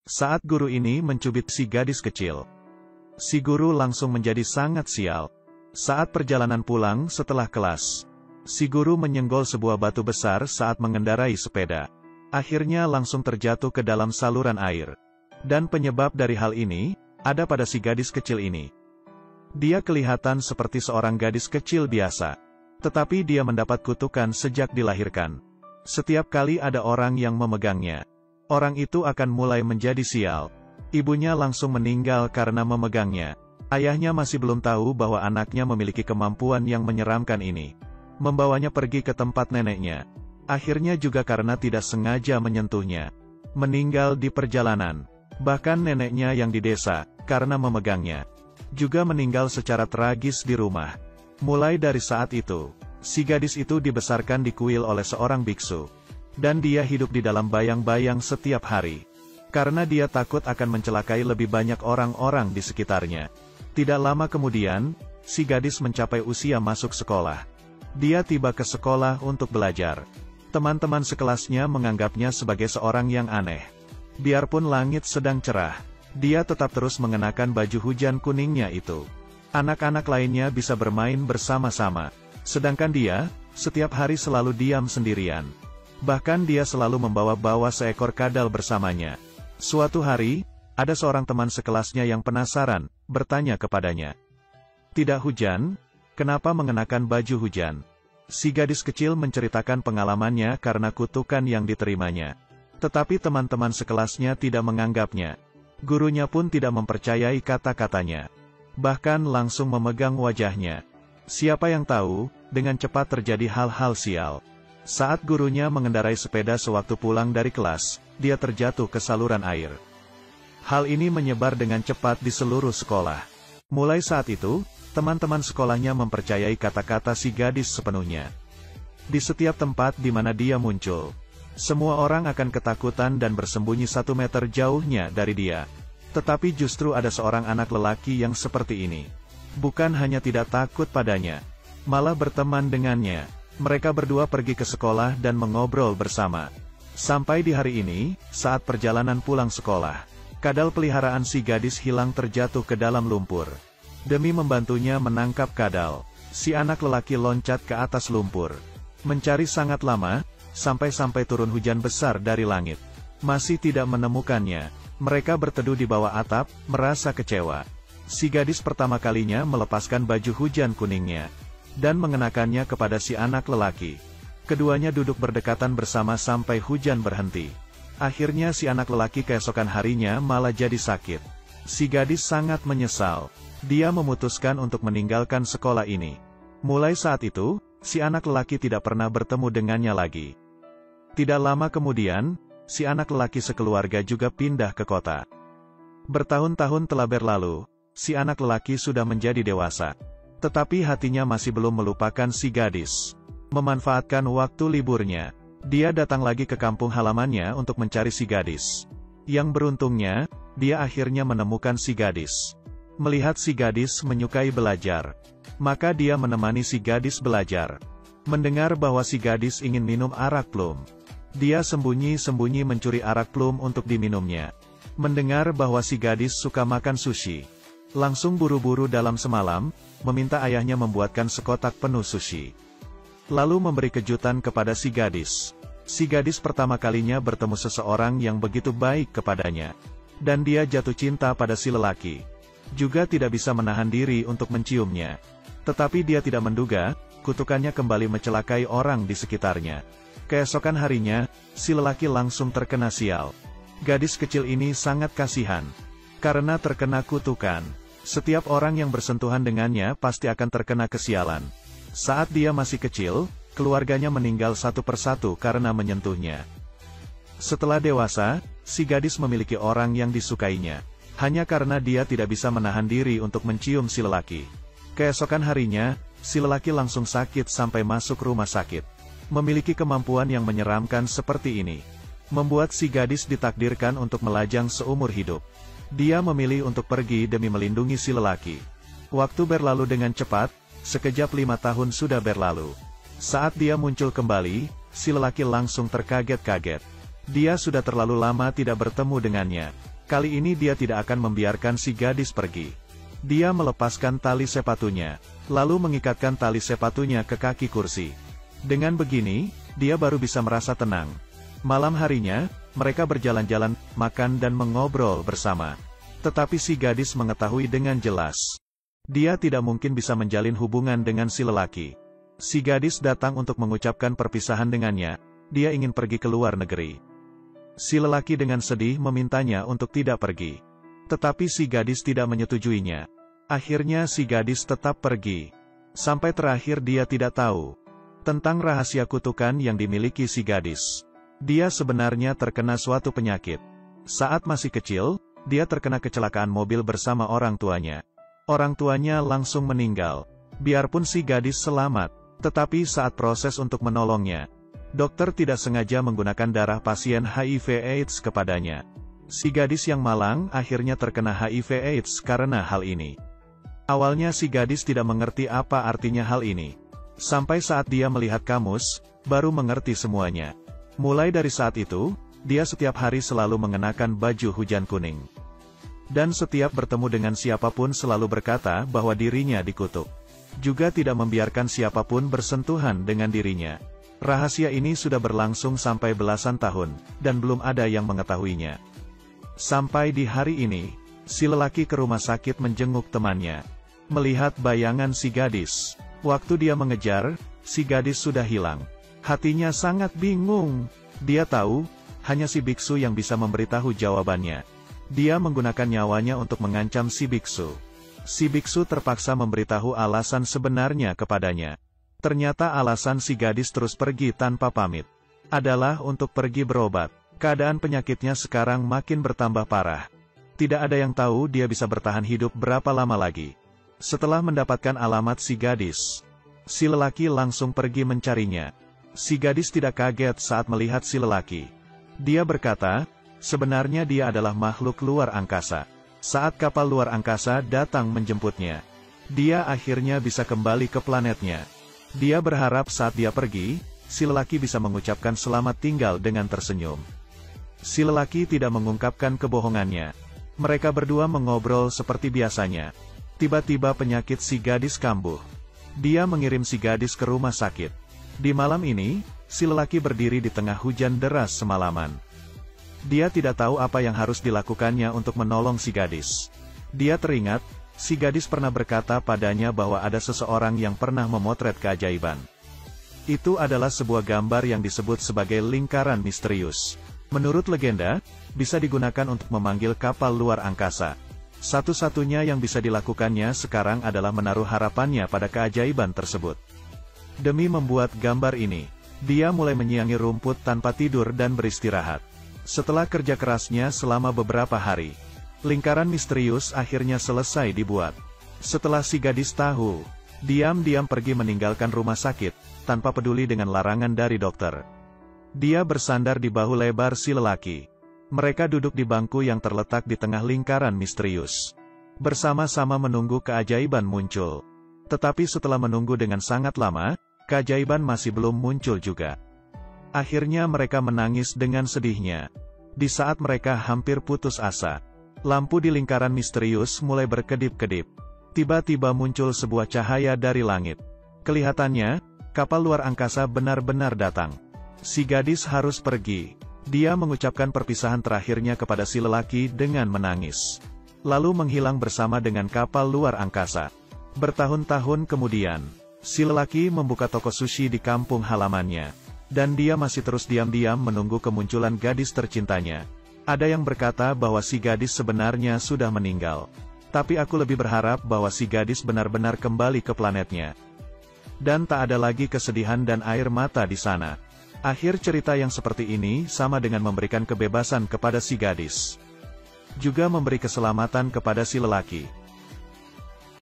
Saat guru ini mencubit si gadis kecil, si guru langsung menjadi sangat sial. Saat perjalanan pulang setelah kelas, si guru menyenggol sebuah batu besar saat mengendarai sepeda. Akhirnya langsung terjatuh ke dalam saluran air. Dan penyebab dari hal ini, ada pada si gadis kecil ini. Dia kelihatan seperti seorang gadis kecil biasa. Tetapi dia mendapat kutukan sejak dilahirkan. Setiap kali ada orang yang memegangnya, orang itu akan mulai menjadi sial. Ibunya langsung meninggal karena memegangnya. Ayahnya masih belum tahu bahwa anaknya memiliki kemampuan yang menyeramkan ini. Membawanya pergi ke tempat neneknya. Akhirnya juga karena tidak sengaja menyentuhnya, meninggal di perjalanan. Bahkan neneknya yang di desa, karena memegangnya, juga meninggal secara tragis di rumah. Mulai dari saat itu, si gadis itu dibesarkan di kuil oleh seorang biksu. Dan dia hidup di dalam bayang-bayang setiap hari. Karena dia takut akan mencelakai lebih banyak orang-orang di sekitarnya. Tidak lama kemudian, si gadis mencapai usia masuk sekolah. Dia tiba ke sekolah untuk belajar. Teman-teman sekelasnya menganggapnya sebagai seorang yang aneh. Biarpun langit sedang cerah, dia tetap terus mengenakan baju hujan kuningnya itu. Anak-anak lainnya bisa bermain bersama-sama. Sedangkan dia, setiap hari selalu diam sendirian. Bahkan dia selalu membawa-bawa seekor kadal bersamanya. Suatu hari, ada seorang teman sekelasnya yang penasaran, bertanya kepadanya. "Tidak hujan? Kenapa mengenakan baju hujan?" Si gadis kecil menceritakan pengalamannya karena kutukan yang diterimanya. Tetapi teman-teman sekelasnya tidak menganggapnya. Gurunya pun tidak mempercayai kata-katanya. Bahkan langsung memegang wajahnya. Siapa yang tahu, dengan cepat terjadi hal-hal sial. Saat gurunya mengendarai sepeda sewaktu pulang dari kelas, dia terjatuh ke saluran air. Hal ini menyebar dengan cepat di seluruh sekolah. Mulai saat itu, teman-teman sekolahnya mempercayai kata-kata si gadis sepenuhnya. Di setiap tempat di mana dia muncul, semua orang akan ketakutan dan bersembunyi 1 meter jauhnya dari dia. Tetapi justru ada seorang anak lelaki yang seperti ini. Bukan hanya tidak takut padanya, malah berteman dengannya. Mereka berdua pergi ke sekolah dan mengobrol bersama. Sampai di hari ini, saat perjalanan pulang sekolah, kadal peliharaan si gadis hilang terjatuh ke dalam lumpur. Demi membantunya menangkap kadal, si anak lelaki loncat ke atas lumpur. Mencari sangat lama, sampai turun hujan besar dari langit. Masih tidak menemukannya. Mereka berteduh di bawah atap, merasa kecewa. Si gadis pertama kalinya melepaskan baju hujan kuningnya, dan mengenakannya kepada si anak lelaki. Keduanya duduk berdekatan bersama sampai hujan berhenti. Akhirnya si anak lelaki keesokan harinya malah jadi sakit. Si gadis sangat menyesal. Dia memutuskan untuk meninggalkan sekolah ini. Mulai saat itu, si anak lelaki tidak pernah bertemu dengannya lagi. Tidak lama kemudian, si anak lelaki sekeluarga juga pindah ke kota. Bertahun-tahun telah berlalu, si anak lelaki sudah menjadi dewasa. Tetapi hatinya masih belum melupakan si gadis. Memanfaatkan waktu liburnya, dia datang lagi ke kampung halamannya untuk mencari si gadis. Yang beruntungnya, dia akhirnya menemukan si gadis. Melihat si gadis menyukai belajar, maka dia menemani si gadis belajar. Mendengar bahwa si gadis ingin minum arak plum, dia sembunyi-sembunyi mencuri arak plum untuk diminumnya. Mendengar bahwa si gadis suka makan sushi, langsung buru-buru dalam semalam, meminta ayahnya membuatkan sekotak penuh sushi. Lalu memberi kejutan kepada si gadis. Si gadis pertama kalinya bertemu seseorang yang begitu baik kepadanya. Dan dia jatuh cinta pada si lelaki. Juga tidak bisa menahan diri untuk menciumnya. Tetapi dia tidak menduga, kutukannya kembali mencelakai orang di sekitarnya. Keesokan harinya, si lelaki langsung terkena sial. Gadis kecil ini sangat kasihan. Karena terkena kutukan, setiap orang yang bersentuhan dengannya pasti akan terkena kesialan. Saat dia masih kecil, keluarganya meninggal satu persatu karena menyentuhnya. Setelah dewasa, si gadis memiliki orang yang disukainya. Hanya karena dia tidak bisa menahan diri untuk mencium si lelaki. Keesokan harinya, si lelaki langsung sakit sampai masuk rumah sakit. Memiliki kemampuan yang menyeramkan seperti ini, membuat si gadis ditakdirkan untuk melajang seumur hidup. Dia memilih untuk pergi demi melindungi si lelaki. Waktu berlalu dengan cepat, sekejap 5 tahun sudah berlalu. Saat dia muncul kembali, si lelaki langsung terkaget-kaget. Dia sudah terlalu lama tidak bertemu dengannya. Kali ini dia tidak akan membiarkan si gadis pergi. Dia melepaskan tali sepatunya, lalu mengikatkan tali sepatunya ke kaki kursi. Dengan begini, dia baru bisa merasa tenang. Malam harinya, mereka berjalan-jalan, makan dan mengobrol bersama. Tetapi si gadis mengetahui dengan jelas. Dia tidak mungkin bisa menjalin hubungan dengan si lelaki. Si gadis datang untuk mengucapkan perpisahan dengannya. Dia ingin pergi ke luar negeri. Si lelaki dengan sedih memintanya untuk tidak pergi. Tetapi si gadis tidak menyetujuinya. Akhirnya si gadis tetap pergi. Sampai terakhir dia tidak tahu tentang rahasia kutukan yang dimiliki si gadis. Dia sebenarnya terkena suatu penyakit. Saat masih kecil, dia terkena kecelakaan mobil bersama orang tuanya. Orang tuanya langsung meninggal. Biarpun si gadis selamat, tetapi saat proses untuk menolongnya, dokter tidak sengaja menggunakan darah pasien HIV/AIDS kepadanya. Si gadis yang malang akhirnya terkena HIV/AIDS karena hal ini. Awalnya si gadis tidak mengerti apa artinya hal ini. Sampai saat dia melihat kamus, baru mengerti semuanya. Mulai dari saat itu, dia setiap hari selalu mengenakan baju hujan kuning. Dan setiap bertemu dengan siapapun selalu berkata bahwa dirinya dikutuk. Juga tidak membiarkan siapapun bersentuhan dengan dirinya. Rahasia ini sudah berlangsung sampai belasan tahun, dan belum ada yang mengetahuinya. Sampai di hari ini, si lelaki ke rumah sakit menjenguk temannya. Melihat bayangan si gadis, waktu dia mengejar, si gadis sudah hilang. Hatinya sangat bingung. Dia tahu, hanya si biksu yang bisa memberitahu jawabannya. Dia menggunakan nyawanya untuk mengancam si biksu. Si biksu terpaksa memberitahu alasan sebenarnya kepadanya. Ternyata alasan si gadis terus pergi tanpa pamit adalah untuk pergi berobat. Keadaan penyakitnya sekarang makin bertambah parah. Tidak ada yang tahu dia bisa bertahan hidup berapa lama lagi. Setelah mendapatkan alamat si gadis, si lelaki langsung pergi mencarinya. Si gadis tidak kaget saat melihat si lelaki. Dia berkata, sebenarnya dia adalah makhluk luar angkasa. Saat kapal luar angkasa datang menjemputnya, dia akhirnya bisa kembali ke planetnya. Dia berharap saat dia pergi, si lelaki bisa mengucapkan selamat tinggal dengan tersenyum. Si lelaki tidak mengungkapkan kebohongannya. Mereka berdua mengobrol seperti biasanya. Tiba-tiba penyakit si gadis kambuh. Dia mengirim si gadis ke rumah sakit. Di malam ini, si lelaki berdiri di tengah hujan deras semalaman. Dia tidak tahu apa yang harus dilakukannya untuk menolong si gadis. Dia teringat, si gadis pernah berkata padanya bahwa ada seseorang yang pernah memotret keajaiban. Itu adalah sebuah gambar yang disebut sebagai lingkaran misterius. Menurut legenda, bisa digunakan untuk memanggil kapal luar angkasa. Satu-satunya yang bisa dilakukannya sekarang adalah menaruh harapannya pada keajaiban tersebut. Demi membuat gambar ini, dia mulai menyiangi rumput tanpa tidur dan beristirahat. Setelah kerja kerasnya selama beberapa hari, lingkaran misterius akhirnya selesai dibuat. Setelah si gadis tahu, diam-diam pergi meninggalkan rumah sakit, tanpa peduli dengan larangan dari dokter. Dia bersandar di bahu lebar si lelaki. Mereka duduk di bangku yang terletak di tengah lingkaran misterius. Bersama-sama menunggu keajaiban muncul. Tetapi setelah menunggu dengan sangat lama, keajaiban masih belum muncul juga. Akhirnya mereka menangis dengan sedihnya. Di saat mereka hampir putus asa, lampu di lingkaran misterius mulai berkedip-kedip. Tiba-tiba muncul sebuah cahaya dari langit. Kelihatannya, kapal luar angkasa benar-benar datang. Si gadis harus pergi. Dia mengucapkan perpisahan terakhirnya kepada si lelaki dengan menangis. Lalu menghilang bersama dengan kapal luar angkasa. Bertahun-tahun kemudian, si lelaki membuka toko sushi di kampung halamannya. Dan dia masih terus diam-diam menunggu kemunculan gadis tercintanya. Ada yang berkata bahwa si gadis sebenarnya sudah meninggal. Tapi aku lebih berharap bahwa si gadis benar-benar kembali ke planetnya. Dan tak ada lagi kesedihan dan air mata di sana. Akhir cerita yang seperti ini sama dengan memberikan kebebasan kepada si gadis. Juga memberi keselamatan kepada si lelaki.